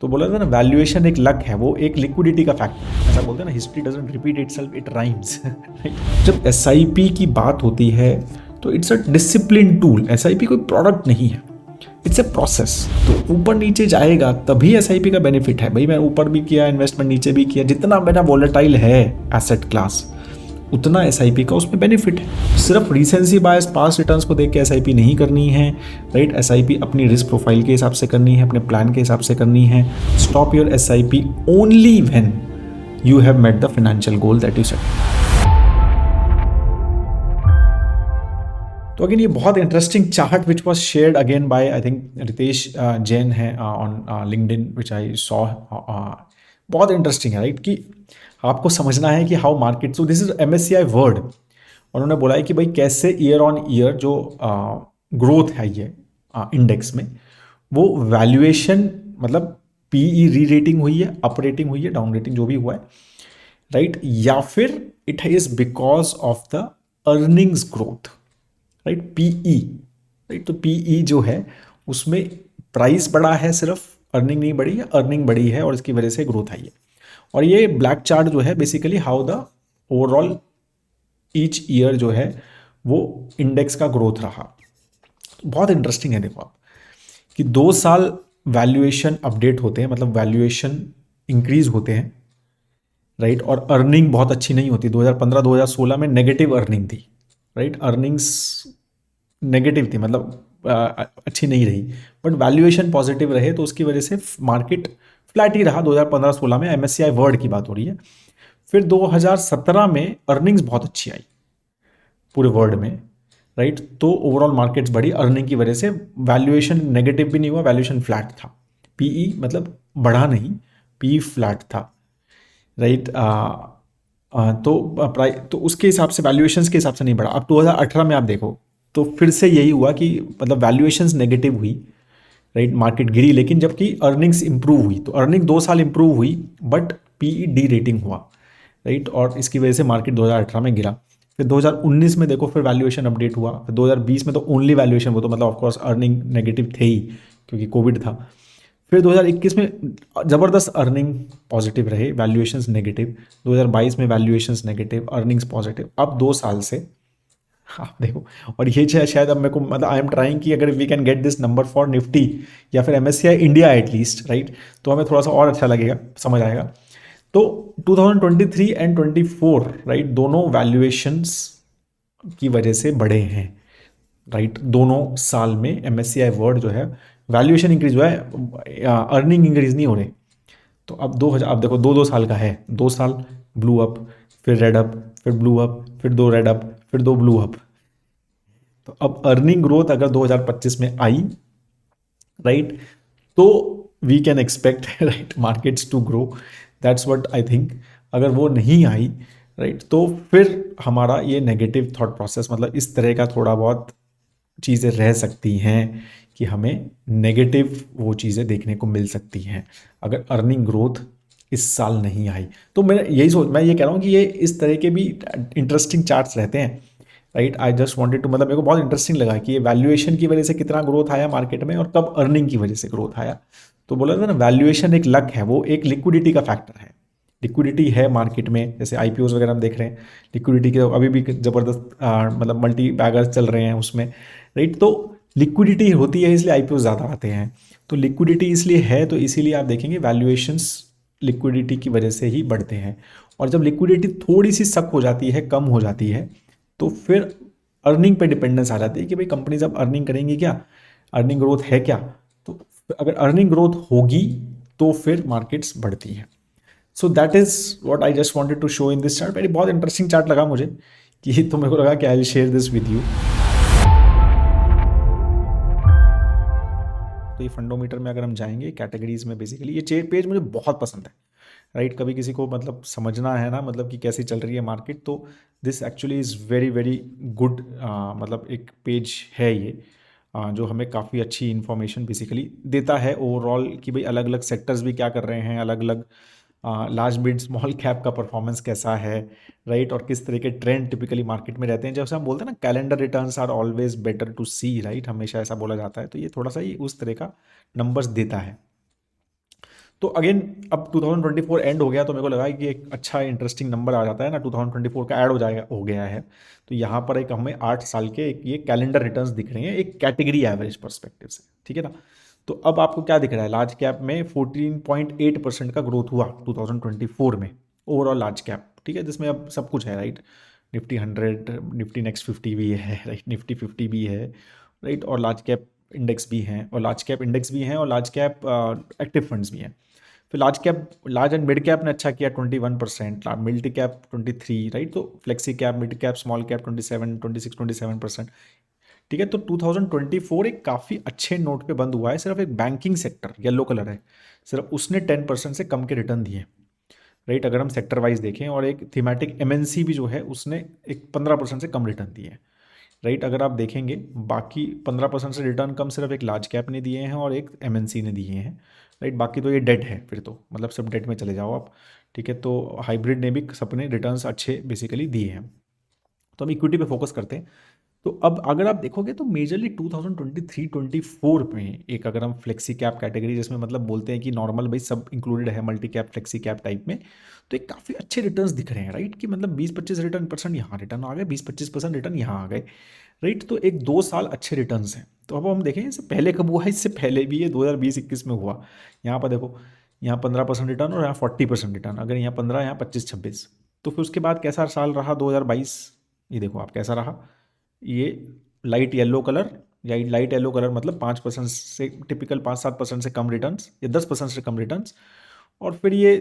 तो बोला था ना, वैल्यूएशन एक लक है, वो एक लिक्विडिटी का फैक्टर है। ऐसा बोलते हैं ना, history doesn't repeat itself, it rhymes. जब एसआईपी की बात होती है तो it's a discipline tool. SIP कोई प्रोडक्ट नहीं है, इट्स ए प्रोसेस। तो ऊपर नीचे जाएगा तभी एसआईपी का बेनिफिट है। भाई मैं ऊपर भी किया इन्वेस्टमेंट, नीचे भी किया, जितना मेरा वॉलेटाइल है एसेट क्लास उतना एसआईपी का उसमें बेनिफिट है। सिर्फ रिसेंसी बायस पास रिटर्न्स को देख के एसआईपी नहीं करनी है, राइट। एसआईपी अपनी रिस्क प्रोफाइल के हिसाब से करनी है, अपने प्लान के हिसाब से करनी है। Stop your SIP only when you have met the financial goal that you set. तो अगेन ये बहुत interesting chart which was shared again by I think Ritesh Jain है on LinkedIn which I saw. बहुत इंटरेस्टिंग है, राइट, कि आपको समझना है कि how market, so this is MSCI world. उन्होंने बोला है कि भाई कैसे ईयर ऑन ईयर जो ग्रोथ है ये इंडेक्स में, वो वैल्यूएशन मतलब पीई री रेटिंग हुई है, अप रेटिंग हुई है, डाउन रेटिंग जो भी हुआ है, राइट, या फिर it is because of the earnings growth, right, PE, right. तो पीई जो है उसमें प्राइस बढ़ा है, सिर्फ अर्निंग नहीं बढ़ी है, अर्निंग बढ़ी है और इसकी वजह से ग्रोथ आई है। और ये ब्लैक चार्ट जो है basically how the overall each year जो है वो इंडेक्स का ग्रोथ रहा। बहुत इंटरेस्टिंग है। देखो आप कि 2 साल वैल्यूएशन अपडेट होते हैं, मतलब वैल्यूएशन इंक्रीज होते हैं, राइट, और अर्निंग बहुत अच्छी नहीं होती। 2015-2016 में नेगेटिव अर्निंग थी, राइट, अर्निंग्स नेगेटिव थी, मतलब अच्छी नहीं रही, बट वैल्यूएशन पॉजिटिव रहे तो उसकी वजह से मार्केट फ्लैट ही रहा। 2015-16 में एमएससीआई वर्ल्ड की बात हो रही है। फिर 2017 में अर्निंग्स बहुत अच्छी आई पूरे वर्ल्ड में, राइट, तो ओवरऑल मार्केट्स बढ़ी अर्निंग की वजह से। वैल्यूएशन नेगेटिव भी नहीं हुआ, वैल्यूएशन फ्लैट था। पीई मतलब बढ़ा नहीं, पीई फ्लैट था, राइट। तो उसके हिसाब से वैल्यूएशंस के हिसाब से नहीं बढ़ा। अब 2018 में आप देखो तो फिर से यही हुआ कि मतलब वैल्यूएशंस नेगेटिव हुई, राइट, मार्केट गिरी, लेकिन जबकि अर्निंग्स इंप्रूव हुई। तो अर्निंग 2 साल इंप्रूव हुई बट पीई डी रेटिंग हुआ, राइट, और इसकी वजह से मार्केट 2018 में गिरा। फिर 2019 में देखो फिर वैल्यूएशन अपडेट हुआ। फिर 2020 में तो ओनली वैल्यूएशन, वो तो मतलब ऑफकोर्स अर्निंग नेगेटिव थे ही क्योंकि कोविड था। फिर 2021 में ज़बरदस्त अर्निंग पॉजिटिव रहे, वैल्यूएशंस नेगेटिव। 2022 में वैल्यूएशंस नेगेटिव, अर्निंग्स पॉजिटिव। अब 2 साल से आप देखो, और ये शायद अब मेरे को मतलब आई एम ट्राइंग कि अगर we can get this number for Nifty या फिर एमएससीआई इंडिया एटलीस्ट, राइट, तो हमें थोड़ा सा और अच्छा लगेगा, समझ आएगा। तो 2023 एंड 24, राइट, दोनों वैल्यूएशंस की वजह से बढ़े हैं, राइट। दोनों साल में एमएससीआई वर्ल्ड जो है वैल्यूएशन इंक्रीज हुआ है, अर्निंग इंक्रीज नहीं हो रही। तो अब 2000, अब देखो 2-2 साल का है, 2 साल ब्लू अप, फिर रेड अप, फिर ब्लू अप, फिर 2 रेड अप, फिर 2 ब्लू अप। तो अब अर्निंग ग्रोथ अगर 2025 में आई, राइट, तो we can expect, right, markets to grow. That's what I think. अगर वो नहीं आई, राइट, तो फिर हमारा ये नेगेटिव थॉट प्रोसेस, मतलब इस तरह का थोड़ा बहुत चीज़ें रह सकती हैं कि हमें नेगेटिव वो चीज़ें देखने को मिल सकती हैं अगर अर्निंग ग्रोथ इस साल नहीं आई। तो मैं ये कह रहा हूँ कि ये इस तरह के भी इंटरेस्टिंग चार्ट्स रहते हैं, right. I just wanted to, मतलब मेरे को बहुत इंटरेस्टिंग लगा कि ये वैल्यूएशन की वजह से कितना ग्रोथ आया मार्केट में और कब अर्निंग की वजह से ग्रोथ आया। तो बोला था ना, वैल्यूएशन एक लक है, वो एक लिक्विडिटी का फैक्टर है। लिक्विडिटी है मार्केट में, जैसे आईपीओज वगैरह हम देख रहे हैं, लिक्विडिटी के अभी भी ज़बरदस्त मतलब मल्टी बैगर्स चल रहे हैं उसमें, राइट। तो लिक्विडिटी होती है इसलिए आईपीओ ज़्यादा आते हैं। तो लिक्विडिटी इसलिए है, तो इसीलिए आप देखेंगे वैल्यूएशंस लिक्विडिटी की वजह से ही बढ़ते हैं। और जब लिक्विडिटी थोड़ी सी सक हो जाती है, कम हो जाती है, तो फिर अर्निंग पे डिपेंडेंस आ जाती है कि भाई कंपनीज अब अर्निंग करेंगी क्या, अर्निंग ग्रोथ है क्या। तो अगर अर्निंग ग्रोथ होगी तो फिर मार्केट्स बढ़ती हैं। So that is what I just wanted to show in this chart. Very बहुत इंटरेस्टिंग चार्ट लगा मुझे, कि तो मेरे को लगा कि I will share this with you. तो ये फंडोमीटर में अगर हम जाएंगे कैटेगरीज में, बेसिकली ये पेज मुझे बहुत पसंद है, राइट। कभी किसी को मतलब समझना है ना, मतलब कि कैसी चल रही है मार्केट, तो this actually is very very good, मतलब एक पेज है ये, जो हमें काफ़ी अच्छी इन्फॉर्मेशन बेसिकली देता है ओवरऑल कि भाई अलग अलग सेक्टर्स भी क्या कर रहे हैं, अलग अलग लार्ज मिड स्मॉल कैप का परफॉर्मेंस कैसा है, राइट, और किस तरह के ट्रेंड टिपिकली मार्केट में रहते हैं। जैसे हम बोलते हैं ना, calendar returns are always better to see, right, हमेशा ऐसा बोला जाता है। तो ये थोड़ा सा ही उस तरह का नंबर्स देता है। तो अगेन अब 2024 एंड हो गया, तो मेरे को लगा कि एक अच्छा इंटरेस्टिंग नंबर आ जाता है ना, 2024 का ऐड हो गया है। तो यहाँ पर एक हमें 8 साल के एक ये कैलेंडर रिटर्न्स दिख रहे हैं एक कैटेगरी एवरेज परस्पेक्टिव से, ठीक है ना। तो अब आपको क्या दिख रहा है, लार्ज कैप में 14.8% का ग्रोथ हुआ 2024 में, ओवरऑल लार्ज कैप, ठीक है, जिसमें अब सब कुछ है, राइट। निफ्टी 100, निफ्टी नेक्स्ट 50 भी है, राइट, निफ्टी 50 भी है, राइट, और लार्ज कैप इंडेक्स भी हैं, और लार्ज कैप इंडेक्स भी हैं, और लार्ज कैप एक्टिव फंड्स भी हैं। फिर लार्ज एंड मिड कैप ने अच्छा किया 21%, मिड कैप 23, राइट। तो flexi cap, mid cap, small cap 27, 26, 27%, ठीक है। तो 2024 एक काफ़ी अच्छे नोट पे बंद हुआ है। सिर्फ एक बैंकिंग सेक्टर येलो कलर है, सिर्फ उसने 10% से कम के रिटर्न दिए, राइट, अगर हम सेक्टर वाइज देखें। और एक थीमेटिक एमएनसी भी जो है उसने एक 15% से कम रिटर्न दिए हैं, राइट। अगर आप देखेंगे बाकी 15% से रिटर्न कम सिर्फ एक लार्ज कैप ने दिए हैं और एक एमएनसी ने दिए हैं, राइट। बाकी तो ये डेट है, फिर तो मतलब सब डेट में चले जाओ आप, ठीक है। तो हाइब्रिड ने भी सबने रिटर्न्स अच्छे बेसिकली दिए हैं। तो हम इक्विटी पे फोकस करते हैं। तो अब अगर आप देखोगे तो मेजरली 2023-24 में एक, अगर हम फ्लेक्सी कैप कैटेगरी जिसमें मतलब बोलते हैं कि नॉर्मल भाई सब इंक्लूडेड है, multi cap flexi cap type में, तो एक काफ़ी अच्छे रिटर्न्स दिख रहे हैं, राइट। कि मतलब 20-25 रिटर्न परसेंट यहाँ रिटर्न आ गए, 20-25% रिटर्न यहाँ आ गए, राइट। तो एक 2 साल अच्छे रिटर्न्स हैं। तो अब हम देखें इससे पहले कब हुआ, इससे पहले भी ये 2020-21 में हुआ। यहाँ पर देखो, यहाँ 15% रिटर्न और यहाँ 40% रिटर्न, अगर यहाँ 15, यहाँ 25-26। तो फिर उसके बाद कैसा साल रहा 2022, ये देखो आप कैसा रहा। ये लाइट येलो कलर, या लाइट येलो कलर मतलब 5% से टिपिकल 5-7% से कम रिटर्न्स, या 10% से कम रिटर्न्स। और फिर ये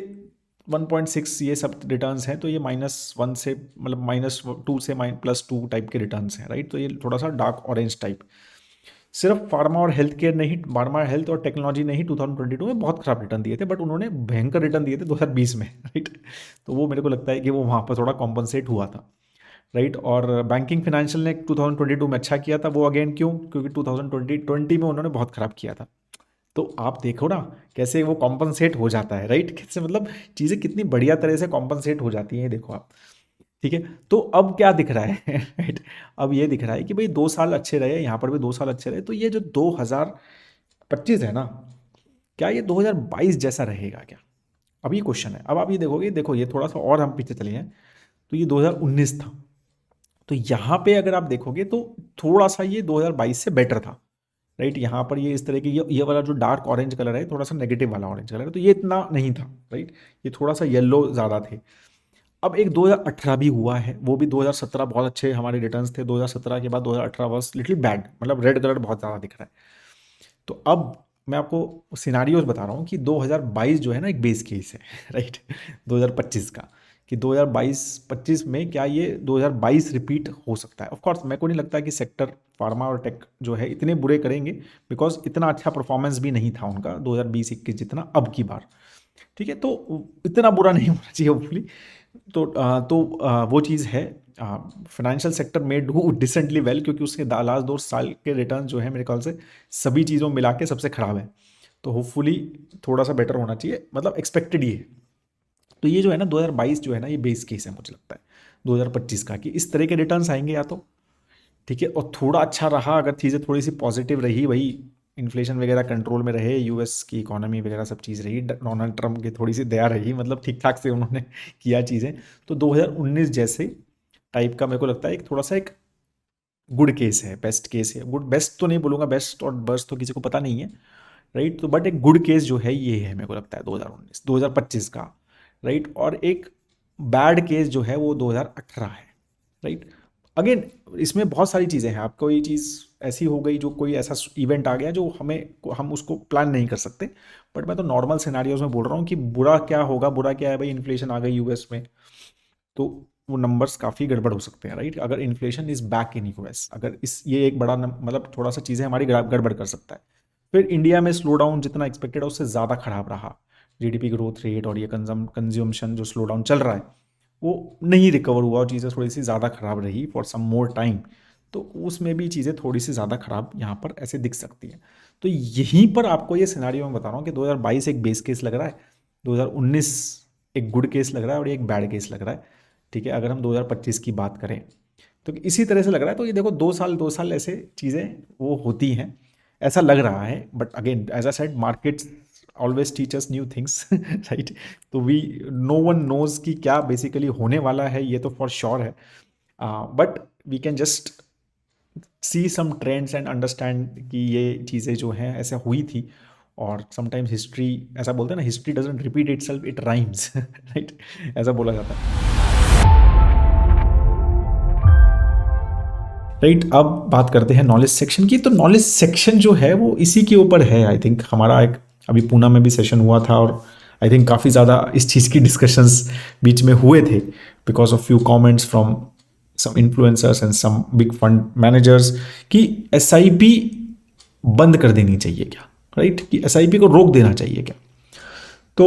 1.6 ये सब रिटर्न्स हैं। तो ये -1 से मतलब -2 से +2 टाइप के रिटर्न्स हैं, राइट। तो ये थोड़ा सा डार्क ऑरेंज टाइप। सिर्फ फार्मा और हेल्थ केयर नहीं, फार्मा हेल्थ और टेक्नोलॉजी नहीं 2022 में बहुत खराब रिटर्न दिए थे, बट उन्होंने भयंकर रिटर्न दिए थे 2020 में, राइट। तो वो मेरे को लगता है कि वो वहाँ पर थोड़ा कॉम्पनसेट हुआ था, राइट। और बैंकिंग फाइनेंशियल ने 2022 में अच्छा किया था। वो अगेन क्यों, क्योंकि 2020 में उन्होंने बहुत खराब किया था। तो आप देखो ना कैसे वो कॉम्पनसेट हो जाता है, राइट। कैसे मतलब चीज़ें कितनी बढ़िया तरह से कॉम्पनसेट हो जाती हैं, देखो आप, ठीक है। तो अब क्या दिख रहा है, राइट। अब ये दिख रहा है कि भाई 2 साल अच्छे रहे, यहाँ पर भी 2 साल अच्छे रहे। तो ये जो 2025 है ना, क्या ये 2022 जैसा रहेगा क्या? अब ये क्वेश्चन है। अब आप ये देखोगे, देखो ये थोड़ा सा और हम पीछे चले हैं, तो ये 2019 था। तो यहाँ पे अगर आप देखोगे तो थोड़ा सा ये 2022 से बेटर था, राइट। यहाँ पर ये इस तरह की ये वाला जो डार्क ऑरेंज कलर है, थोड़ा सा नेगेटिव वाला ऑरेंज कलर है, तो ये इतना नहीं था, राइट। ये थोड़ा सा येलो ज़्यादा थे। अब एक 2018 भी हुआ है, वो भी 2017 बहुत अच्छे हमारे रिटर्न्स थे। 2017 के बाद 2018 वॉज लिटिल बैड, मतलब रेड कलर बहुत ज़्यादा दिख रहा है। तो अब मैं आपको सिनारियोज बता रहा हूँ कि 2022 जो है ना एक बेस केस है, राइट, 2025 का, कि 2022-25 में क्या ये 2022 रिपीट हो सकता है। ऑफ कोर्स मेरे को नहीं लगता कि सेक्टर फार्मा और टेक जो है इतने बुरे करेंगे, बिकॉज इतना अच्छा परफॉर्मेंस भी नहीं था उनका 2020-21 जितना अब की बार, ठीक है। तो इतना बुरा नहीं होना चाहिए होपफुली। वो चीज़ है। फाइनेंशियल सेक्टर में डू डिसेंटली वेल, क्योंकि उसके लास्ट 2 साल के रिटर्न जो है मेरे ख्याल से सभी चीज़ों मिला के सबसे ख़राब है। तो होपफुली थोड़ा सा बेटर होना चाहिए, मतलब एक्सपेक्टेड ही है। तो ये जो है ना 2022 जो है ना ये बेस केस है मुझे लगता है 2025 का, कि इस तरह के रिटर्न्स आएंगे या तो, ठीक है। और थोड़ा अच्छा रहा अगर चीज़ें थोड़ी सी पॉजिटिव रही, वही इन्फ्लेशन वगैरह कंट्रोल में रहे, यूएस की इकोनॉमी वगैरह सब चीज़ रही, डोनाल्ड ट्रम्प की थोड़ी सी दया रही, मतलब ठीक ठाक से उन्होंने किया चीज़ें, तो 2019 जैसे टाइप का मेरे को लगता है एक थोड़ा सा एक गुड केस है, बेस्ट केस है। गुड बेस्ट तो नहीं बोलूँगा, बेस्ट और वर्स्ट तो किसी को पता नहीं है, राइट। तो बट एक गुड केस जो है ये है मेरे को लगता है 2025 का, राइट। और एक बैड केस जो है वो 2018 है, राइट। अगेन इसमें बहुत सारी चीज़ें हैं, आपको ये चीज़ ऐसी हो गई जो कोई ऐसा इवेंट आ गया जो हम उसको प्लान नहीं कर सकते। बट मैं तो नॉर्मल सिनारियोज में बोल रहा हूँ कि बुरा क्या होगा, बुरा क्या है भाई, इन्फ्लेशन आ गई यूएस में, तो वो नंबर्स काफ़ी गड़बड़ हो सकते हैं, राइट। अगर inflation is back in US, अगर इस ये एक बड़ा मतलब थोड़ा सा चीज़ें हमारी गड़बड़ कर सकता है। फिर इंडिया में स्लो डाउन जितना एक्सपेक्टेड है उससे ज़्यादा खराब रहा, जीडीपी ग्रोथ रेट और ये कंज्यूमशन जो स्लो डाउन चल रहा है वो नहीं रिकवर हुआ, और चीज़ें थोड़ी सी ज़्यादा ख़राब रही फॉर सम मोर टाइम। तो उसमें भी चीज़ें थोड़ी सी ज़्यादा ख़राब यहाँ पर ऐसे दिख सकती हैं। तो यहीं पर आपको ये सिनारियो मैं बता रहा हूँ कि 2022 एक बेस केस लग रहा है, 2019 एक गुड केस लग रहा है और एक बैड केस लग रहा है, ठीक है। अगर हम 2025 की बात करें तो इसी तरह से लग रहा है। तो ये देखो 2 साल ऐसे चीज़ें वो होती हैं, ऐसा लग रहा है। But again as I said markets always teach us new things, right. तो वी नो वन नोज कि क्या बेसिकली होने वाला है, ये तो फॉर श्योर है, but we can just see some trends and understand कि ये चीज़ें जो हैं ऐसे हुई थी। और समटाइम्स हिस्ट्री, ऐसा बोलते हैं ना, history doesn't repeat itself, it rhymes, right, ऐसा बोला जाता है, राइट। अब बात करते हैं नॉलेज सेक्शन की। तो नॉलेज सेक्शन जो है वो इसी के ऊपर है। आई थिंक हमारा एक अभी पूना में भी सेशन हुआ था, और आई थिंक काफ़ी ज़्यादा इस चीज़ की डिस्कशंस बीच में हुए थे, because of few comments from some influencers and some big fund managers कि एसआईपी बंद कर देनी चाहिए क्या, राइट, कि एसआईपी को रोक देना चाहिए क्या। तो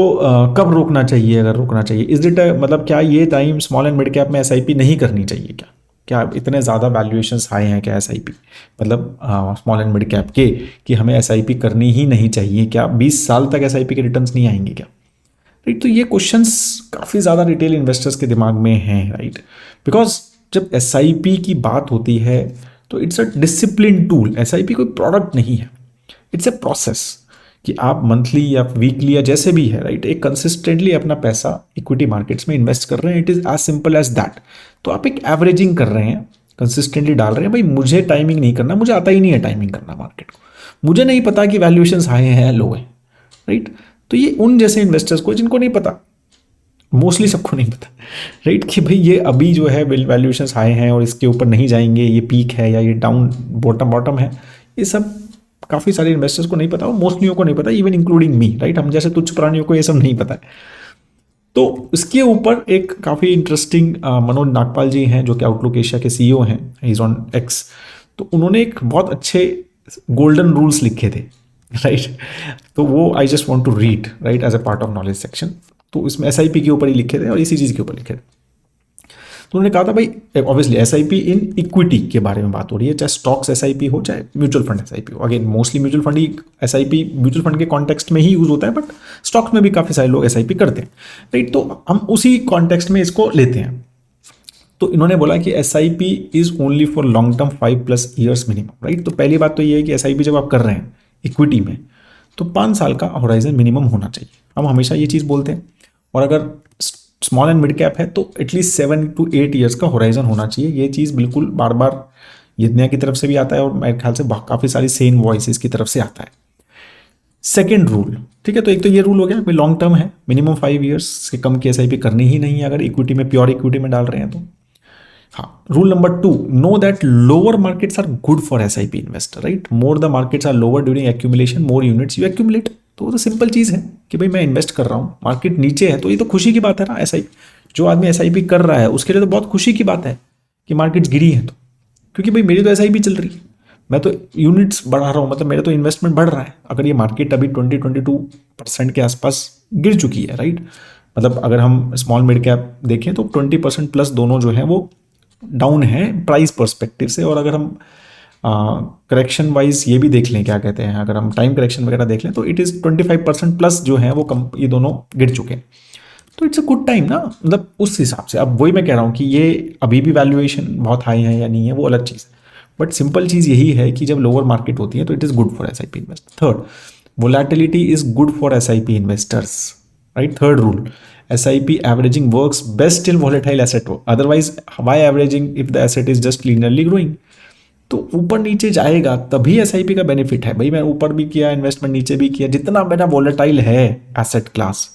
कब रोकना चाहिए, अगर रोकना चाहिए, इज इट मतलब क्या ये time small and mid cap में एसआईपी नहीं करनी चाहिए क्या? क्या इतने ज़्यादा वैल्यूएशंस हाई हैं क्या एसआईपी, मतलब स्मॉल एंड मिड कैप के, कि हमें एसआईपी करनी ही नहीं चाहिए क्या? 20 साल तक एसआईपी के रिटर्न्स नहीं आएंगे क्या, राइट? तो ये क्वेश्चंस काफ़ी ज़्यादा रिटेल इन्वेस्टर्स के दिमाग में हैं, राइट। बिकॉज जब एसआईपी की बात होती है तो it's a discipline tool. SIP कोई प्रोडक्ट नहीं है, इट्स ए प्रोसेस कि आप मंथली या वीकली या जैसे भी है, राइट, एक कंसिस्टेंटली अपना पैसा इक्विटी मार्केट्स में इन्वेस्ट कर रहे हैं। It is as simple as that. तो आप एक एवरेजिंग कर रहे हैं, कंसिस्टेंटली डाल रहे हैं। भाई मुझे टाइमिंग नहीं करना, मुझे आता ही नहीं है टाइमिंग करना मार्केट को, मुझे नहीं पता कि वैल्यूएशंस हाई हैं लो है, राइट। तो ये उन जैसे इन्वेस्टर्स को जिनको नहीं पता, मोस्टली सबको नहीं पता, राइट, कि भाई ये अभी जो है वैल्यूएशंस हाई हैं और इसके ऊपर नहीं जाएंगे, ये पीक है या ये डाउन बॉटम है, ये सब काफ़ी सारे इन्वेस्टर्स को नहीं पता, और मोस्टलियों को नहीं पता, इवन इंक्लूडिंग मी, राइट। हम जैसे तुच्छ प्राणियों को ये सब नहीं पता है। तो इसके ऊपर एक काफ़ी इंटरेस्टिंग मनोज नागपाल जी हैं, जो कि आउटलुक एशिया के सीईओ हैं, ही इज ऑन एक्स। तो उन्होंने एक बहुत अच्छे गोल्डन रूल्स लिखे थे, राइट। तो वो I just want to read, right, as a part of knowledge section. तो इसमें एसआईपी के ऊपर ही लिखे थे और इसी चीज़ के ऊपर लिखे थे। तो उन्होंने कहा था भाई ऑब्वियसली एसआईपी इन इक्विटी के बारे में बात हो रही है, चाहे स्टॉक्स एसआईपी हो चाहे म्यूचुअल फंड एसआईपी हो। अगेन मोस्टली म्यूचुअल फंड ही एसआईपी म्यूचुअल फंड के कॉन्टेक्स्ट में ही यूज होता है, बट स्टॉक्स में भी काफ़ी सारे लोग एसआईपी करते हैं, राइट। तो हम उसी कॉन्टेक्स्ट में इसको लेते हैं। तो इन्होंने बोला कि SIP is only for long term 5+ years minimum, right. तो पहली बात तो ये है कि एसआईपी जब आप कर रहे हैं इक्विटी में तो 5 साल का होराइजन मिनिमम होना चाहिए। हम हमेशा ये चीज़ बोलते हैं। और अगर स्मॉल एंड मिड कैप है तो एटलीस्ट 7 to 8 ईयर्स का होराइजन होना चाहिए। ये चीज़ बिल्कुल बार बार यज्ञा की तरफ से भी आता है और मेरे ख्याल से काफ़ी सारी सेन वॉइसेस की तरफ से आता है। सेकेंड रूल, ठीक है, तो एक तो ये रूल हो गया, लॉन्ग टर्म है, मिनिमम 5 ईयर्स से कम की एसआईपी करनी ही नहीं है अगर इक्विटी में, प्योर इक्विटी में डाल रहे हैं तो। हाँ, rule number 2, know that lower markets are good for SIP investor, right. More the markets are lower during accumulation, more units you accumulate. तो वो तो सिंपल चीज़ है कि भाई मैं इन्वेस्ट कर रहा हूँ, मार्केट नीचे है तो ये तो खुशी की बात है ना। एसआईपी जो आदमी एसआईपी कर रहा है उसके लिए तो बहुत खुशी की बात है कि मार्केट्स गिरी है, तो क्योंकि भाई मेरी तो एसआईपी चल रही है, मैं तो यूनिट्स बढ़ा रहा हूँ, मतलब मेरा तो इन्वेस्टमेंट बढ़ रहा है। अगर ये मार्केट अभी 20-22% के आसपास गिर चुकी है, राइट, मतलब अगर हम स्मॉल मिड कैप देखें तो 20% प्लस दोनों जो हैं वो डाउन है प्राइस पर्सपेक्टिव से। और अगर हम करेक्शन वाइज ये भी देख लें, क्या कहते हैं, अगर हम टाइम करेक्शन वगैरह देख लें तो इट इज़ 25% प्लस जो है वो कम, ये दोनों गिर चुके हैं। तो इट्स अ गुड टाइम ना, मतलब उस हिसाब से। अब वही मैं कह रहा हूँ कि ये अभी भी वैल्यूएशन बहुत हाई है या नहीं है वो अलग चीज़ है, बट सिंपल चीज़ यही है कि जब लोअर मार्केट होती है तो it is good for SIP investor. Third, volatility is good for SIP investors, right. Third rule, SIP averaging works best in volatile asset, otherwise why averaging if the asset is just linearly growing। तो ऊपर नीचे जाएगा तभी SIP का benefit है। भाई मैं ऊपर भी किया इन्वेस्टमेंट, नीचे भी किया, जितना मेरा वोलेटाइल है एसेट क्लास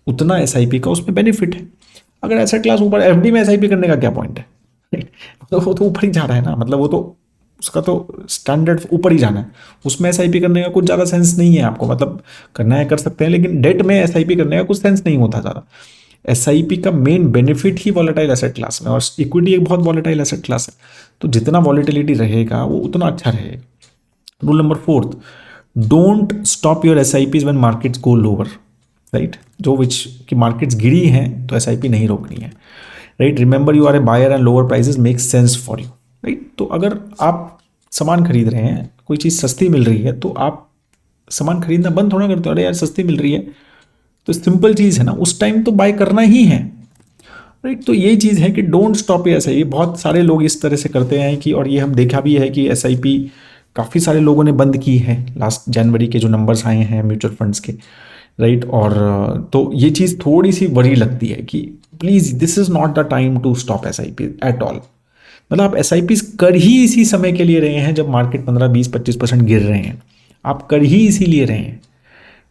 उतना SIP का उसमें बेनिफिट है। अगर एसेट क्लास ऊपर, FD में SIP करने का क्या पॉइंट है, तो वो तो ऊपर ही जा रहा है ना, मतलब वो तो उसका तो स्टैंडर्ड ऊपर ही जाना है, उसमें SIP करने का कुछ ज़्यादा सेंस नहीं है। आपको मतलब करना है कर सकते हैं, लेकिन डेट में SIP करने का कुछ सेंस नहीं होता ज़्यादा। SIP का मेन बेनिफिट ही वॉलेटाइल एसेट क्लास में, और इक्विटी एक बहुत वॉलेटाइल एसेट क्लास है, तो जितना वॉलेटिलिटी रहेगा वो उतना अच्छा रहेगा। Rule number 4, don't stop your SIPs when markets go lower, right. जो विच कि मार्केट्स गिरी हैं तो SIP नहीं रोकनी है, right. Remember you are a buyer and lower prices make sense for you, right. तो अगर आप सामान खरीद रहे हैं, कोई चीज़ सस्ती मिल रही है तो आप सामान खरीदना बंद थोड़ा करते हो, अरे यार सस्ती मिल रही है तो सिंपल चीज़ है ना, उस टाइम तो बाय करना ही है, राइट। तो ये चीज़ है कि डोंट स्टॉप ये SIP। बहुत सारे लोग इस तरह से करते हैं कि, और ये हम देखा भी है कि SIP काफ़ी सारे लोगों ने बंद की है लास्ट जनवरी के जो नंबर्स आए हैं म्यूचुअल फंड्स के, राइट। और तो ये चीज़ थोड़ी सी बड़ी लगती है कि please this is not the time to stop SIP at all. मतलब आप SIP कर ही इसी समय के लिए रहे हैं जब मार्केट 15-20-25% गिर रहे हैं, आप कर ही इसीलिए रहे हैं,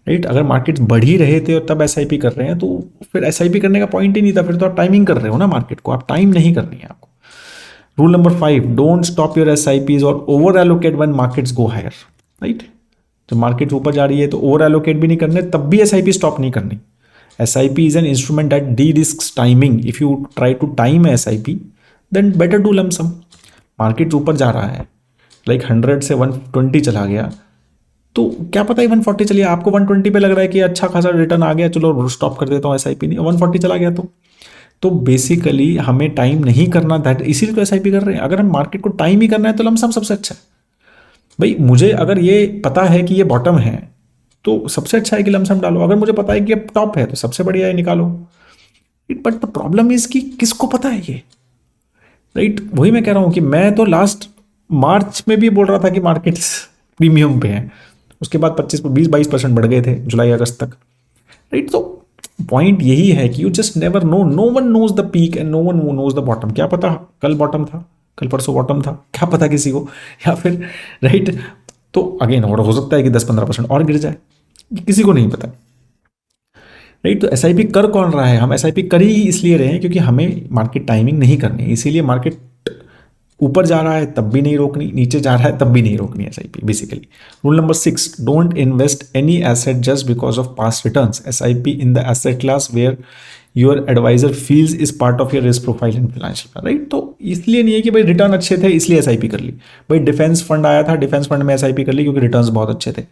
राइट। अगर मार्केट बढ़ ही रहे थे और तब SIP कर रहे हैं तो फिर SIP करने का पॉइंट ही नहीं था, फिर तो आप टाइमिंग कर रहे हो ना मार्केट को, आप टाइम नहीं करनी है आपको। Rule number 5, don't stop your SIPs or over allocate when markets go higher, right. जब मार्केट ऊपर जा रही है तो ओवर एलोकेट भी नहीं करने, तब भी SIP स्टॉप नहीं करनी। SIP is an instrument that de-risks timing. If you try to time SIP then better do lump sum. Market ऊपर जा रहा है, लाइक 100 से 120 चला गया, तो क्या पता है 140 चलिए, आपको 120 पे लग रहा है कि अच्छा खासा रिटर्न आ गया, चलो स्टॉप कर देता हूँ SIP, नहीं 140 चला गया तो बेसिकली हमें टाइम नहीं करना, दैट इसीलिए तो SIP कर रहे हैं। अगर हम मार्केट को टाइम ही करना है तो लमसम सबसे अच्छा है। भाई मुझे अगर ये पता है कि ये बॉटम है तो सबसे अच्छा है कि लमसम डालो, अगर मुझे पता है कि अब टॉप है तो सबसे बढ़िया है निकालो। बट द प्रॉब्लम इज कि किसको पता है ये, राइट। वही मैं कह रहा हूं कि मैं तो लास्ट मार्च में भी बोल रहा था कि मार्केट्स प्रीमियम पे हैं, उसके बाद 25-20-22% बढ़ गए थे जुलाई अगस्त तक, राइट। तो पॉइंट यही है कि you just never know, no one knows the peak and no one knows the bottom. क्या पता कल बॉटम था, कल परसों बॉटम था, क्या पता किसी को, या फिर राइट। तो अगेन और हो सकता है कि 10-15% और गिर जाए, किसी को नहीं पता, राइट। तो SIP कर कौन रहा है, हम SIP कर ही इसलिए रहे हैं क्योंकि हमें मार्केट टाइमिंग नहीं करनी है, इसीलिए मार्केट ऊपर जा रहा है तब भी नहीं रोकनी, नीचे जा रहा है तब भी नहीं रोकनी SIP basically. Rule number 6, don't invest any asset just because of past returns. SIP in the asset class where your advisor feels is part of your risk profile in financial, right. तो इसलिए नहीं है कि भाई return अच्छे थे इसलिए SIP कर ली, भाई डिफेंस फंड आया था, डिफेंस फंड में SIP कर ली क्योंकि रिटर्न्स बहुत अच्छे थे,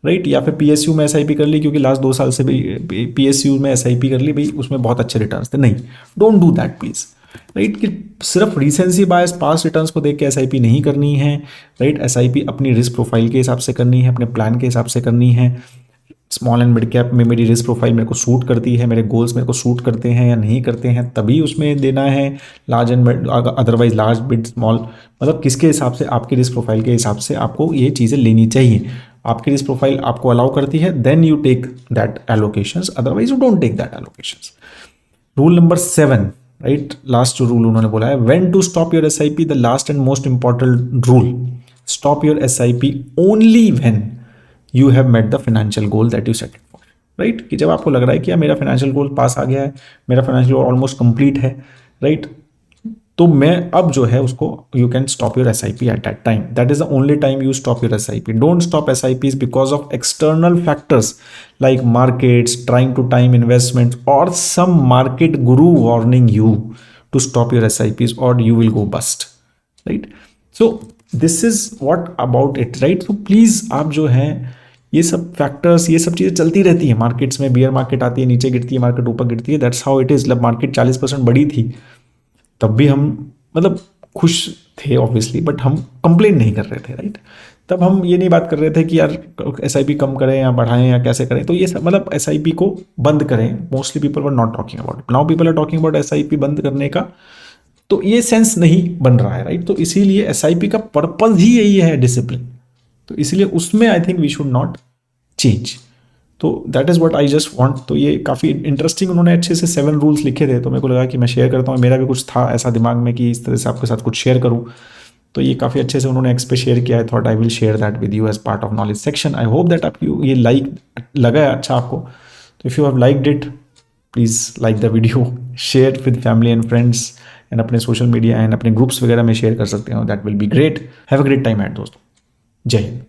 राइट। या फिर PSU में SIP कर ली क्योंकि लास्ट 2 साल से भी PSU में SIP कर ली, भाई उसमें बहुत अच्छे रिटर्न्स थे। नहीं, don't do that please, right. कि सिर्फ रिसेंसी बायस पास्ट रिटर्न्स को देख के SIP नहीं करनी है, राइट। SIP अपनी रिस्क प्रोफाइल के हिसाब से करनी है, अपने प्लान के हिसाब से करनी है। स्मॉल एंड मिड कैप में मेरी रिस्क प्रोफाइल मेरे को सूट करती है, मेरे गोल्स मेरे को सूट करते हैं या नहीं करते हैं, तभी उसमें देना है। Large and mid, otherwise large mid small, मतलब किसके हिसाब से, आपकी रिस्क प्रोफाइल के हिसाब से आपको ये चीज़ें लेनी चाहिए। आपकी रिस्क प्रोफाइल आपको अलाउ करती है then you take that allocations, otherwise you don't take that allocations. Rule number 7, right, last जो रूल उन्होंने बोला है, when to stop your SIP, the last and most important rule, stop your SIP only when you have met the financial goal that you set for, right. कि जब आपको लग रहा है कि यार मेरा फाइनेंशियल गोल पास आ गया है, मेरा फाइनेंशियल गोल ऑलमोस्ट कंप्लीट है, राइट, तो मैं अब जो है उसको you can stop your SIP at that time, that is the only time you stop your SIP। Don't stop SIPs because of external factors like markets trying to time investment or some market guru warning you to stop your SIPs or you will go bust, right. So this is what about it, right. तो please आप जो है ये सब factors, ये सब चीज़ें चलती रहती है मार्केट्स में, बियर मार्केट आती है नीचे गिरती है, मार्केट ऊपर गिरती है, दैट्स हाउ इट इज़। जब मार्केट 40% बढ़ी थी तब भी हम मतलब खुश थे ऑब्वियसली, बट हम कंप्लेन नहीं कर रहे थे, राइट। तब हम ये नहीं बात कर रहे थे कि यार SIP कम करें या बढ़ाएं या कैसे करें, तो ये सब मतलब SIP को बंद करें, mostly people were not talking about, now people are talking about SIP बंद करने का, तो ये सेंस नहीं बन रहा है, राइट। तो इसीलिए SIP का पर्पज ही यही है, डिसिप्लिन, तो इसलिए उसमें I think we should not change. तो that is what I just want. तो ये काफ़ी इंटरेस्टिंग उन्होंने अच्छे से 7 रूल्स लिखे थे, तो मेरे को लगा कि मैं शेयर करता हूँ, मेरा भी कुछ था ऐसा दिमाग में कि इस तरह से आपके साथ कुछ शेयर करूँ, तो ये काफ़ी अच्छे से उन्होंने एक्स पे शेयर किया है। Thought I will share that with you as part of knowledge section. I hope that आपको ये लाइक लगा है अच्छा आपको, तो if you have liked it please like the video, share with family and friends and अपने social media and अपने groups वगैरह में शेयर कर सकते हो, that will be great. Have a great time at दोस्तों, जय हिंद।